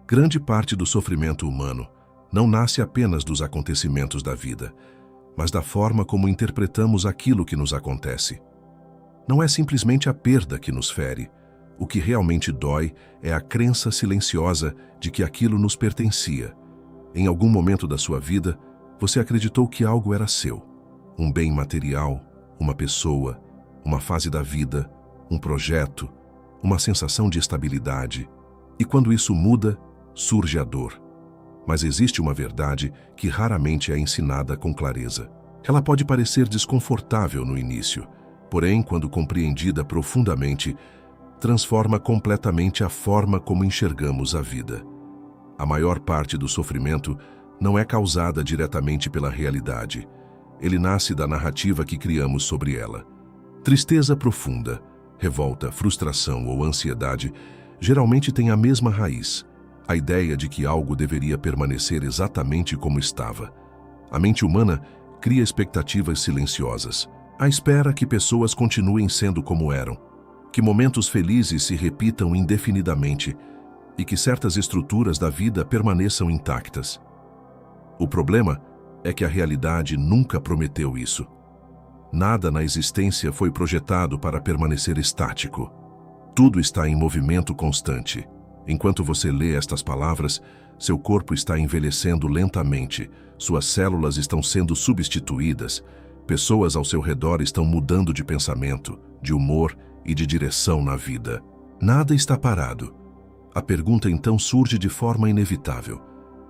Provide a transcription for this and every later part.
Grande parte do sofrimento humano não nasce apenas dos acontecimentos da vida, mas da forma como interpretamos aquilo que nos acontece. Não é simplesmente a perda que nos fere. O que realmente dói é a crença silenciosa de que aquilo nos pertencia. Em algum momento da sua vida, você acreditou que algo era seu. Um bem material, uma pessoa, uma fase da vida, um projeto, uma sensação de estabilidade. E quando isso muda, surge a dor. Mas existe uma verdade que raramente é ensinada com clareza. Ela pode parecer desconfortável no início, porém, quando compreendida profundamente, transforma completamente a forma como enxergamos a vida. A maior parte do sofrimento não é causada diretamente pela realidade. Ele nasce da narrativa que criamos sobre ela. Tristeza profunda, revolta, frustração ou ansiedade geralmente têm a mesma raiz, a ideia de que algo deveria permanecer exatamente como estava. A mente humana cria expectativas silenciosas, à espera que pessoas continuem sendo como eram, que momentos felizes se repitam indefinidamente e que certas estruturas da vida permaneçam intactas. O problema é que a realidade nunca prometeu isso. Nada na existência foi projetado para permanecer estático. Tudo está em movimento constante. Enquanto você lê estas palavras, seu corpo está envelhecendo lentamente, suas células estão sendo substituídas, pessoas ao seu redor estão mudando de pensamento, de humor e de direção na vida. Nada está parado. A pergunta então surge de forma inevitável.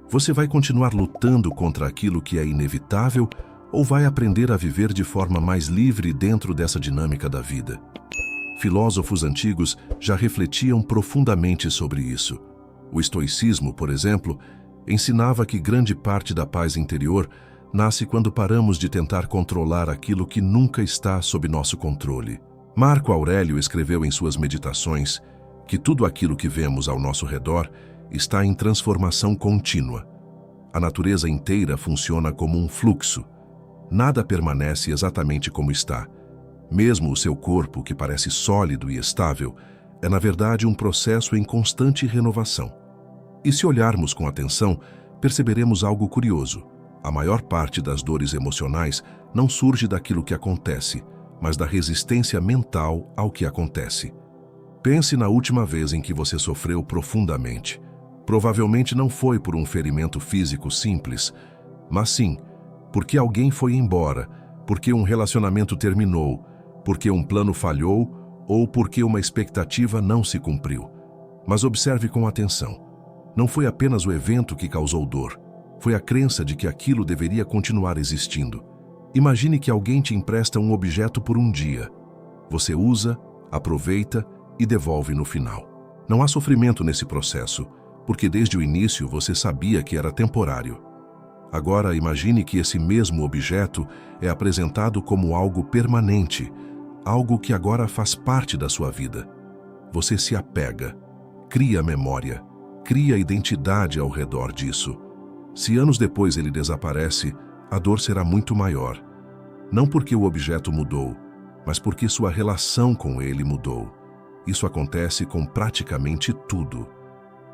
Você vai continuar lutando contra aquilo que é inevitável ou vai aprender a viver de forma mais livre dentro dessa dinâmica da vida? Filósofos antigos já refletiam profundamente sobre isso. O estoicismo, por exemplo, ensinava que grande parte da paz interior nasce quando paramos de tentar controlar aquilo que nunca está sob nosso controle. Marco Aurélio escreveu em suas Meditações que tudo aquilo que vemos ao nosso redor está em transformação contínua. A natureza inteira funciona como um fluxo. Nada permanece exatamente como está. Mesmo o seu corpo, que parece sólido e estável, é na verdade um processo em constante renovação. E se olharmos com atenção, perceberemos algo curioso. A maior parte das dores emocionais não surge daquilo que acontece, mas da resistência mental ao que acontece. Pense na última vez em que você sofreu profundamente. Provavelmente não foi por um ferimento físico simples, mas sim porque alguém foi embora, porque um relacionamento terminou, porque um plano falhou ou porque uma expectativa não se cumpriu. Mas observe com atenção. Não foi apenas o evento que causou dor, foi a crença de que aquilo deveria continuar existindo. Imagine que alguém te empresta um objeto por um dia. Você usa, aproveita e devolve no final. Não há sofrimento nesse processo, porque desde o início você sabia que era temporário. Agora imagine que esse mesmo objeto é apresentado como algo permanente, algo que agora faz parte da sua vida. Você se apega, cria memória, cria identidade ao redor disso. Se anos depois ele desaparece, a dor será muito maior. Não porque o objeto mudou, mas porque sua relação com ele mudou. Isso acontece com praticamente tudo.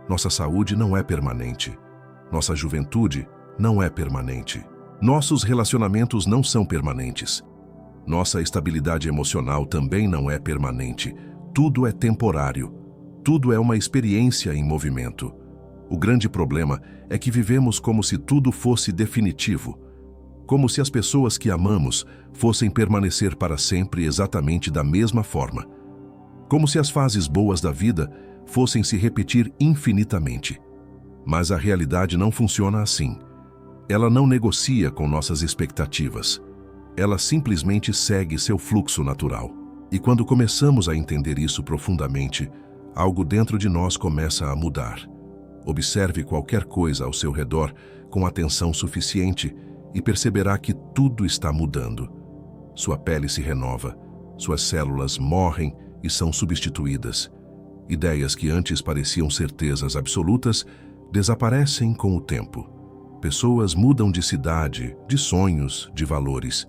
Nossa saúde não é permanente. Nossa juventude não é permanente. Nossos relacionamentos não são permanentes. Nossa estabilidade emocional também não é permanente. Tudo é temporário. Tudo é uma experiência em movimento. O grande problema é que vivemos como se tudo fosse definitivo, como se as pessoas que amamos fossem permanecer para sempre exatamente da mesma forma, como se as fases boas da vida fossem se repetir infinitamente. Mas a realidade não funciona assim. Ela não negocia com nossas expectativas. Ela simplesmente segue seu fluxo natural. E quando começamos a entender isso profundamente, algo dentro de nós começa a mudar. Observe qualquer coisa ao seu redor com atenção suficiente e perceberá que tudo está mudando. Sua pele se renova, suas células morrem e são substituídas. Ideias que antes pareciam certezas absolutas desaparecem com o tempo. Pessoas mudam de cidade, de sonhos, de valores.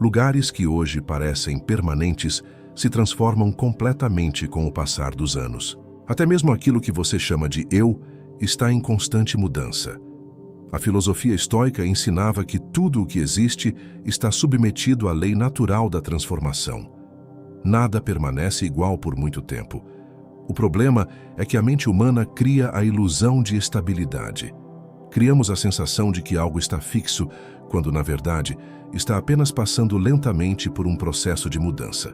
Lugares que hoje parecem permanentes se transformam completamente com o passar dos anos. Até mesmo aquilo que você chama de eu está em constante mudança. A filosofia estoica ensinava que tudo o que existe está submetido à lei natural da transformação. Nada permanece igual por muito tempo. O problema é que a mente humana cria a ilusão de estabilidade. Criamos a sensação de que algo está fixo, quando, na verdade, está apenas passando lentamente por um processo de mudança.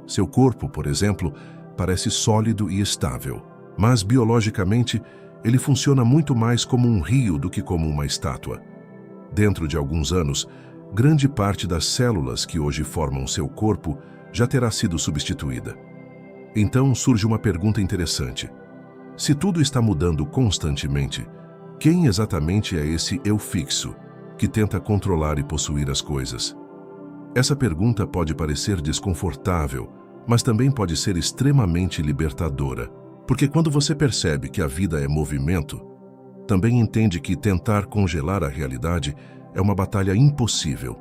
Seu corpo, por exemplo, parece sólido e estável, mas biologicamente ele funciona muito mais como um rio do que como uma estátua. Dentro de alguns anos, grande parte das células que hoje formam seu corpo já terá sido substituída. Então surge uma pergunta interessante. Se tudo está mudando constantemente, quem exatamente é esse eu fixo, que tenta controlar e possuir as coisas? Essa pergunta pode parecer desconfortável, mas também pode ser extremamente libertadora. Porque quando você percebe que a vida é movimento, também entende que tentar congelar a realidade é uma batalha impossível.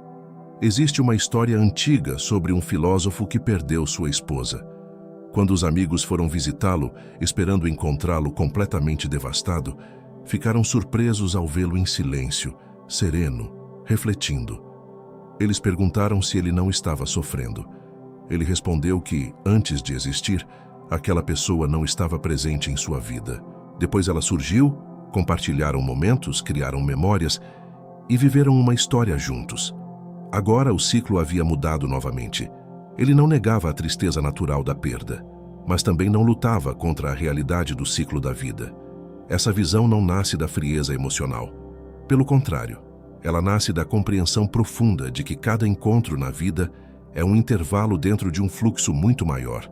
Existe uma história antiga sobre um filósofo que perdeu sua esposa. Quando os amigos foram visitá-lo, esperando encontrá-lo completamente devastado, ficaram surpresos ao vê-lo em silêncio, sereno, refletindo. Eles perguntaram se ele não estava sofrendo. Ele respondeu que, antes de existir, aquela pessoa não estava presente em sua vida. Depois ela surgiu, compartilharam momentos, criaram memórias e viveram uma história juntos. Agora o ciclo havia mudado novamente. Ele não negava a tristeza natural da perda, mas também não lutava contra a realidade do ciclo da vida. Essa visão não nasce da frieza emocional. Pelo contrário, ela nasce da compreensão profunda de que cada encontro na vida é um intervalo dentro de um fluxo muito maior.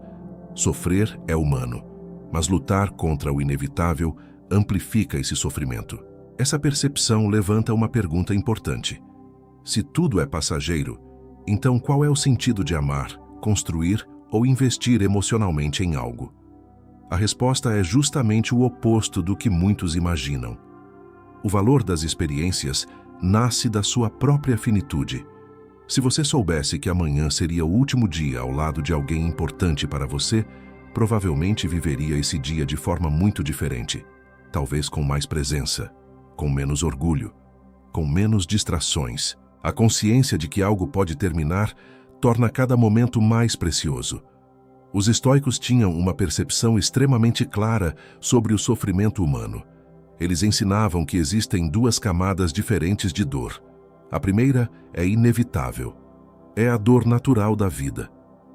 Sofrer é humano, mas lutar contra o inevitável amplifica esse sofrimento. Essa percepção levanta uma pergunta importante. Se tudo é passageiro, então qual é o sentido de amar, construir ou investir emocionalmente em algo? A resposta é justamente o oposto do que muitos imaginam. O valor das experiências nasce da sua própria finitude. Se você soubesse que amanhã seria o último dia ao lado de alguém importante para você, provavelmente viveria esse dia de forma muito diferente. Talvez com mais presença, com menos orgulho, com menos distrações. A consciência de que algo pode terminar torna cada momento mais precioso. Os estoicos tinham uma percepção extremamente clara sobre o sofrimento humano. Eles ensinavam que existem duas camadas diferentes de dor. A primeira é inevitável. É a dor natural da vida.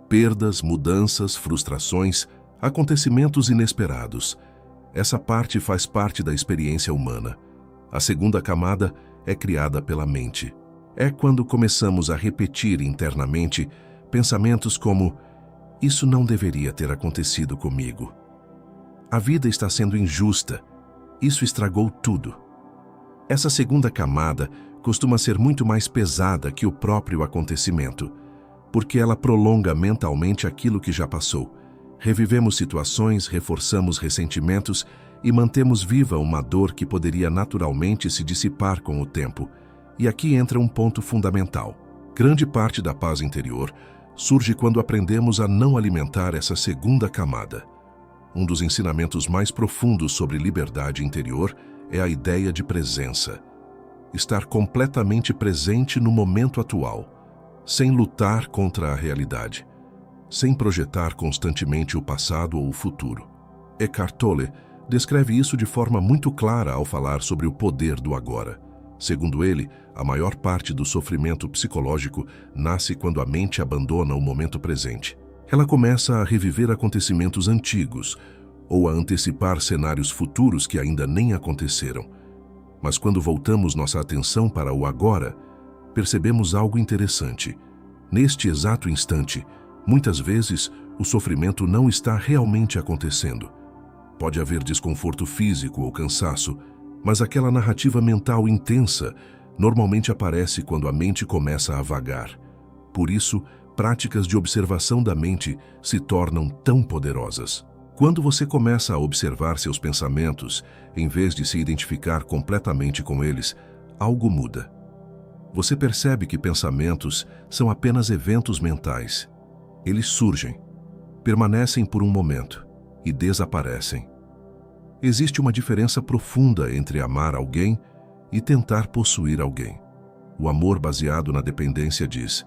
Perdas, mudanças, frustrações, acontecimentos inesperados. Essa parte faz parte da experiência humana. A segunda camada é criada pela mente. É quando começamos a repetir internamente pensamentos como: isso não deveria ter acontecido comigo. A vida está sendo injusta. Isso estragou tudo. Essa segunda camada costuma ser muito mais pesada que o próprio acontecimento, porque ela prolonga mentalmente aquilo que já passou. Revivemos situações, reforçamos ressentimentos e mantemos viva uma dor que poderia naturalmente se dissipar com o tempo. E aqui entra um ponto fundamental. Grande parte da paz interior surge quando aprendemos a não alimentar essa segunda camada. Um dos ensinamentos mais profundos sobre liberdade interior é a ideia de presença. Estar completamente presente no momento atual, sem lutar contra a realidade, sem projetar constantemente o passado ou o futuro. Eckhart Tolle descreve isso de forma muito clara ao falar sobre o poder do agora. Segundo ele, a maior parte do sofrimento psicológico nasce quando a mente abandona o momento presente. Ela começa a reviver acontecimentos antigos ou a antecipar cenários futuros que ainda nem aconteceram. Mas quando voltamos nossa atenção para o agora, percebemos algo interessante. Neste exato instante, muitas vezes, o sofrimento não está realmente acontecendo. Pode haver desconforto físico ou cansaço, mas aquela narrativa mental intensa normalmente aparece quando a mente começa a vagar. Por isso, práticas de observação da mente se tornam tão poderosas. Quando você começa a observar seus pensamentos, em vez de se identificar completamente com eles, algo muda. Você percebe que pensamentos são apenas eventos mentais. Eles surgem, permanecem por um momento e desaparecem. Existe uma diferença profunda entre amar alguém e tentar possuir alguém. O amor baseado na dependência diz: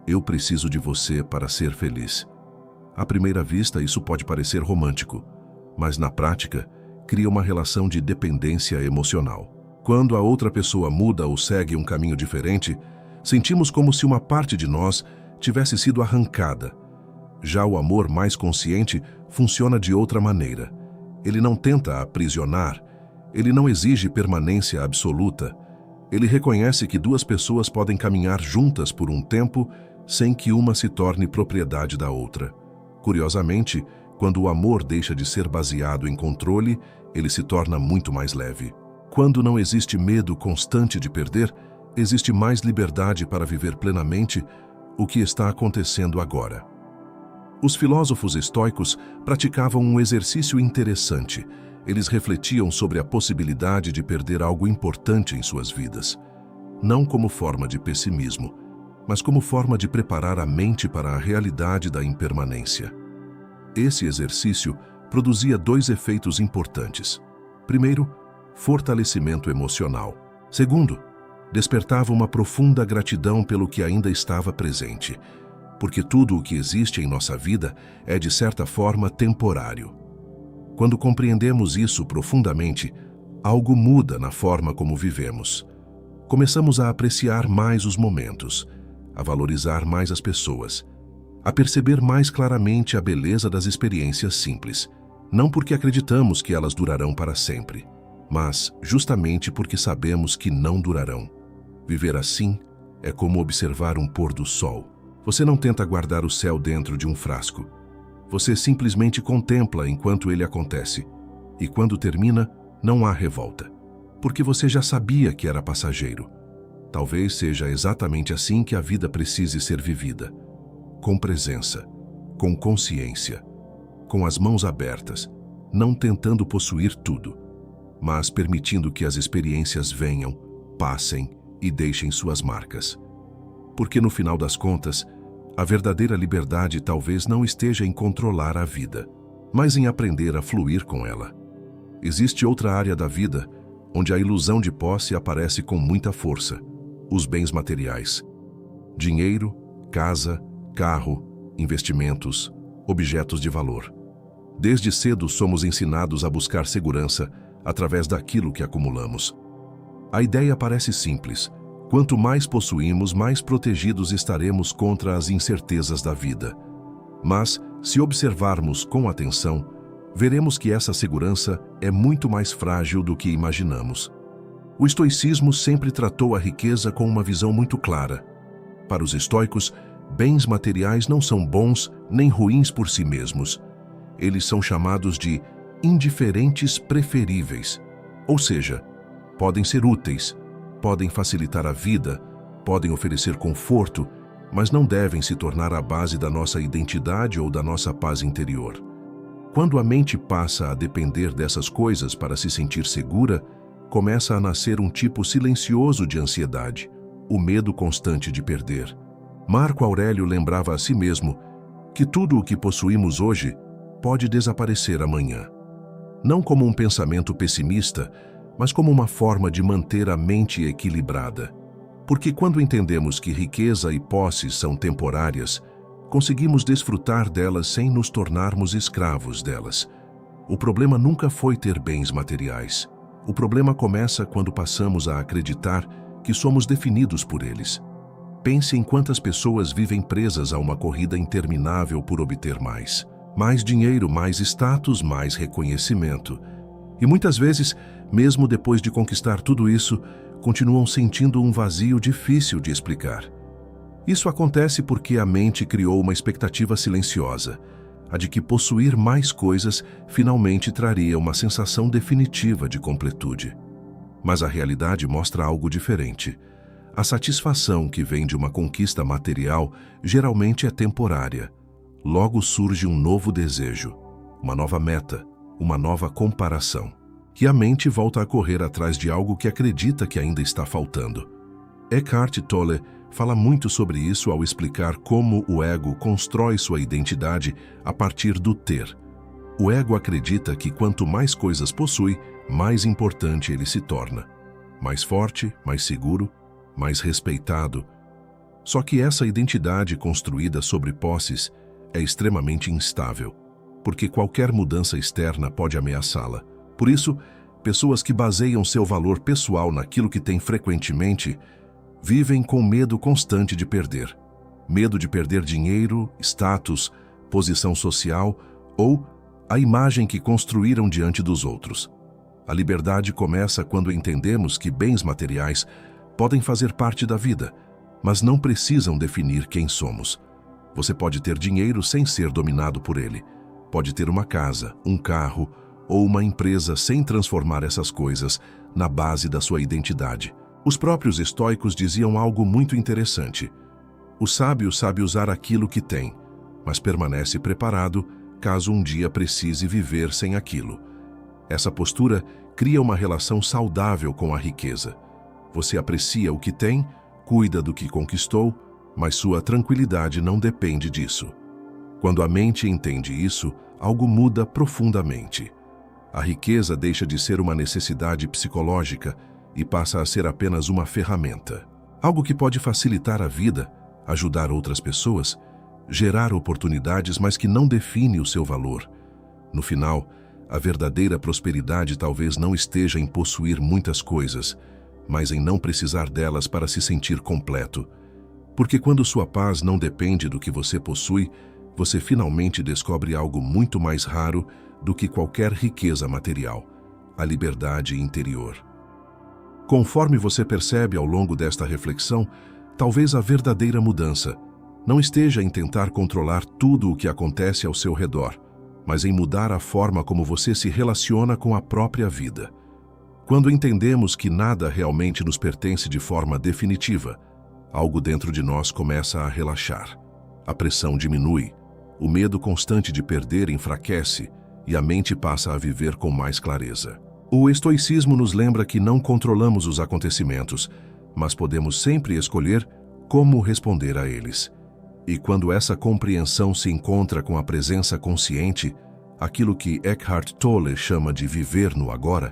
eu preciso de você para ser feliz. À primeira vista, isso pode parecer romântico, mas na prática, cria uma relação de dependência emocional. Quando a outra pessoa muda ou segue um caminho diferente, sentimos como se uma parte de nós tivesse sido arrancada. Já o amor mais consciente funciona de outra maneira. Ele não tenta aprisionar, ele não exige permanência absoluta. Ele reconhece que duas pessoas podem caminhar juntas por um tempo sem que uma se torne propriedade da outra. Curiosamente, quando o amor deixa de ser baseado em controle, ele se torna muito mais leve. Quando não existe medo constante de perder, existe mais liberdade para viver plenamente o que está acontecendo agora. Os filósofos estoicos praticavam um exercício interessante. Eles refletiam sobre a possibilidade de perder algo importante em suas vidas, não como forma de pessimismo, mas como forma de preparar a mente para a realidade da impermanência. Esse exercício produzia dois efeitos importantes. Primeiro, fortalecimento emocional. Segundo, despertava uma profunda gratidão pelo que ainda estava presente, porque tudo o que existe em nossa vida é, de certa forma, temporário. Quando compreendemos isso profundamente, algo muda na forma como vivemos. Começamos a apreciar mais os momentos, a valorizar mais as pessoas, a perceber mais claramente a beleza das experiências simples, não porque acreditamos que elas durarão para sempre, mas justamente porque sabemos que não durarão. Viver assim é como observar um pôr do sol. Você não tenta guardar o céu dentro de um frasco. Você simplesmente contempla enquanto ele acontece. E quando termina, não há revolta, porque você já sabia que era passageiro. Talvez seja exatamente assim que a vida precise ser vivida. Com presença, com consciência, com as mãos abertas, não tentando possuir tudo, mas permitindo que as experiências venham, passem e deixem suas marcas. Porque no final das contas, a verdadeira liberdade talvez não esteja em controlar a vida, mas em aprender a fluir com ela. Existe outra área da vida onde a ilusão de posse aparece com muita força: os bens materiais. Dinheiro, casa, carro, investimentos, objetos de valor. Desde cedo somos ensinados a buscar segurança através daquilo que acumulamos. A ideia parece simples. Quanto mais possuímos, mais protegidos estaremos contra as incertezas da vida. Mas, se observarmos com atenção, veremos que essa segurança é muito mais frágil do que imaginamos. O estoicismo sempre tratou a riqueza com uma visão muito clara. Para os estoicos, bens materiais não são bons nem ruins por si mesmos. Eles são chamados de indiferentes preferíveis, ou seja, podem ser úteis, podem facilitar a vida, podem oferecer conforto, mas não devem se tornar a base da nossa identidade ou da nossa paz interior. Quando a mente passa a depender dessas coisas para se sentir segura, começa a nascer um tipo silencioso de ansiedade, o medo constante de perder. Marco Aurélio lembrava a si mesmo que tudo o que possuímos hoje pode desaparecer amanhã. Não como um pensamento pessimista, mas como uma forma de manter a mente equilibrada. Porque quando entendemos que riqueza e posses são temporárias, conseguimos desfrutar delas sem nos tornarmos escravos delas. O problema nunca foi ter bens materiais. O problema começa quando passamos a acreditar que somos definidos por eles. Pense em quantas pessoas vivem presas a uma corrida interminável por obter mais. Mais dinheiro, mais status, mais reconhecimento. E muitas vezes, mesmo depois de conquistar tudo isso, continuam sentindo um vazio difícil de explicar. Isso acontece porque a mente criou uma expectativa silenciosa, a de que possuir mais coisas finalmente traria uma sensação definitiva de completude. Mas a realidade mostra algo diferente. A satisfação que vem de uma conquista material geralmente é temporária. Logo surge um novo desejo, uma nova meta, uma nova comparação. E a mente volta a correr atrás de algo que acredita que ainda está faltando. Eckhart Tolle fala muito sobre isso ao explicar como o ego constrói sua identidade a partir do ter. O ego acredita que quanto mais coisas possui, mais importante ele se torna. Mais forte, mais seguro, mais respeitado. Só que essa identidade construída sobre posses é extremamente instável, porque qualquer mudança externa pode ameaçá-la. Por isso, pessoas que baseiam seu valor pessoal naquilo que têm frequentemente vivem com medo constante de perder. Medo de perder dinheiro, status, posição social ou a imagem que construíram diante dos outros. A liberdade começa quando entendemos que bens materiais podem fazer parte da vida, mas não precisam definir quem somos. Você pode ter dinheiro sem ser dominado por ele. Pode ter uma casa, um carro ou uma empresa sem transformar essas coisas na base da sua identidade. Os próprios estoicos diziam algo muito interessante. O sábio sabe usar aquilo que tem, mas permanece preparado caso um dia precise viver sem aquilo. Essa postura cria uma relação saudável com a riqueza. Você aprecia o que tem, cuida do que conquistou, mas sua tranquilidade não depende disso. Quando a mente entende isso, algo muda profundamente. A riqueza deixa de ser uma necessidade psicológica e passa a ser apenas uma ferramenta. Algo que pode facilitar a vida, ajudar outras pessoas, gerar oportunidades, mas que não define o seu valor. No final, a verdadeira prosperidade talvez não esteja em possuir muitas coisas, mas em não precisar delas para se sentir completo. Porque quando sua paz não depende do que você possui, você finalmente descobre algo muito mais raro do que qualquer riqueza material: a liberdade interior. Conforme você percebe ao longo desta reflexão, talvez a verdadeira mudança não esteja em tentar controlar tudo o que acontece ao seu redor, mas em mudar a forma como você se relaciona com a própria vida. Quando entendemos que nada realmente nos pertence de forma definitiva, algo dentro de nós começa a relaxar. A pressão diminui, o medo constante de perder enfraquece e a mente passa a viver com mais clareza. O estoicismo nos lembra que não controlamos os acontecimentos, mas podemos sempre escolher como responder a eles. E quando essa compreensão se encontra com a presença consciente, aquilo que Eckhart Tolle chama de viver no agora,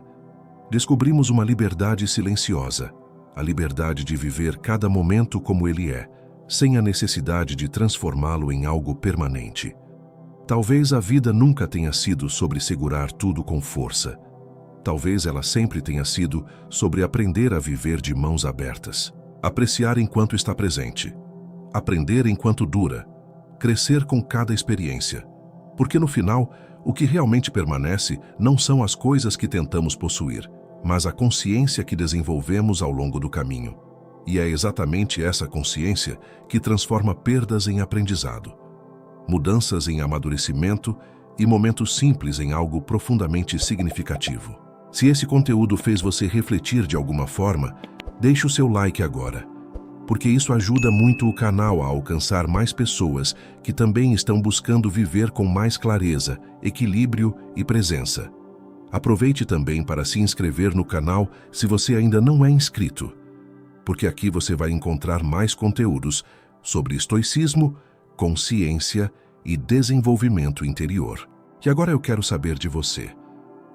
descobrimos uma liberdade silenciosa, a liberdade de viver cada momento como ele é, sem a necessidade de transformá-lo em algo permanente. Talvez a vida nunca tenha sido sobre segurar tudo com força. Talvez ela sempre tenha sido sobre aprender a viver de mãos abertas, apreciar enquanto está presente, aprender enquanto dura, crescer com cada experiência. Porque no final, o que realmente permanece não são as coisas que tentamos possuir, mas a consciência que desenvolvemos ao longo do caminho. E é exatamente essa consciência que transforma perdas em aprendizado, mudanças em amadurecimento e momentos simples em algo profundamente significativo. Se esse conteúdo fez você refletir de alguma forma, deixe o seu like agora, porque isso ajuda muito o canal a alcançar mais pessoas que também estão buscando viver com mais clareza, equilíbrio e presença. Aproveite também para se inscrever no canal se você ainda não é inscrito, porque aqui você vai encontrar mais conteúdos sobre estoicismo, consciência e desenvolvimento interior. E agora eu quero saber de você.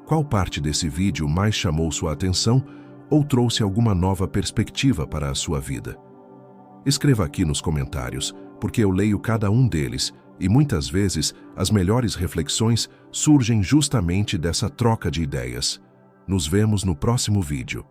Qual parte desse vídeo mais chamou sua atenção ou trouxe alguma nova perspectiva para a sua vida? Escreva aqui nos comentários, porque eu leio cada um deles e muitas vezes as melhores reflexões surgem justamente dessa troca de ideias. Nos vemos no próximo vídeo.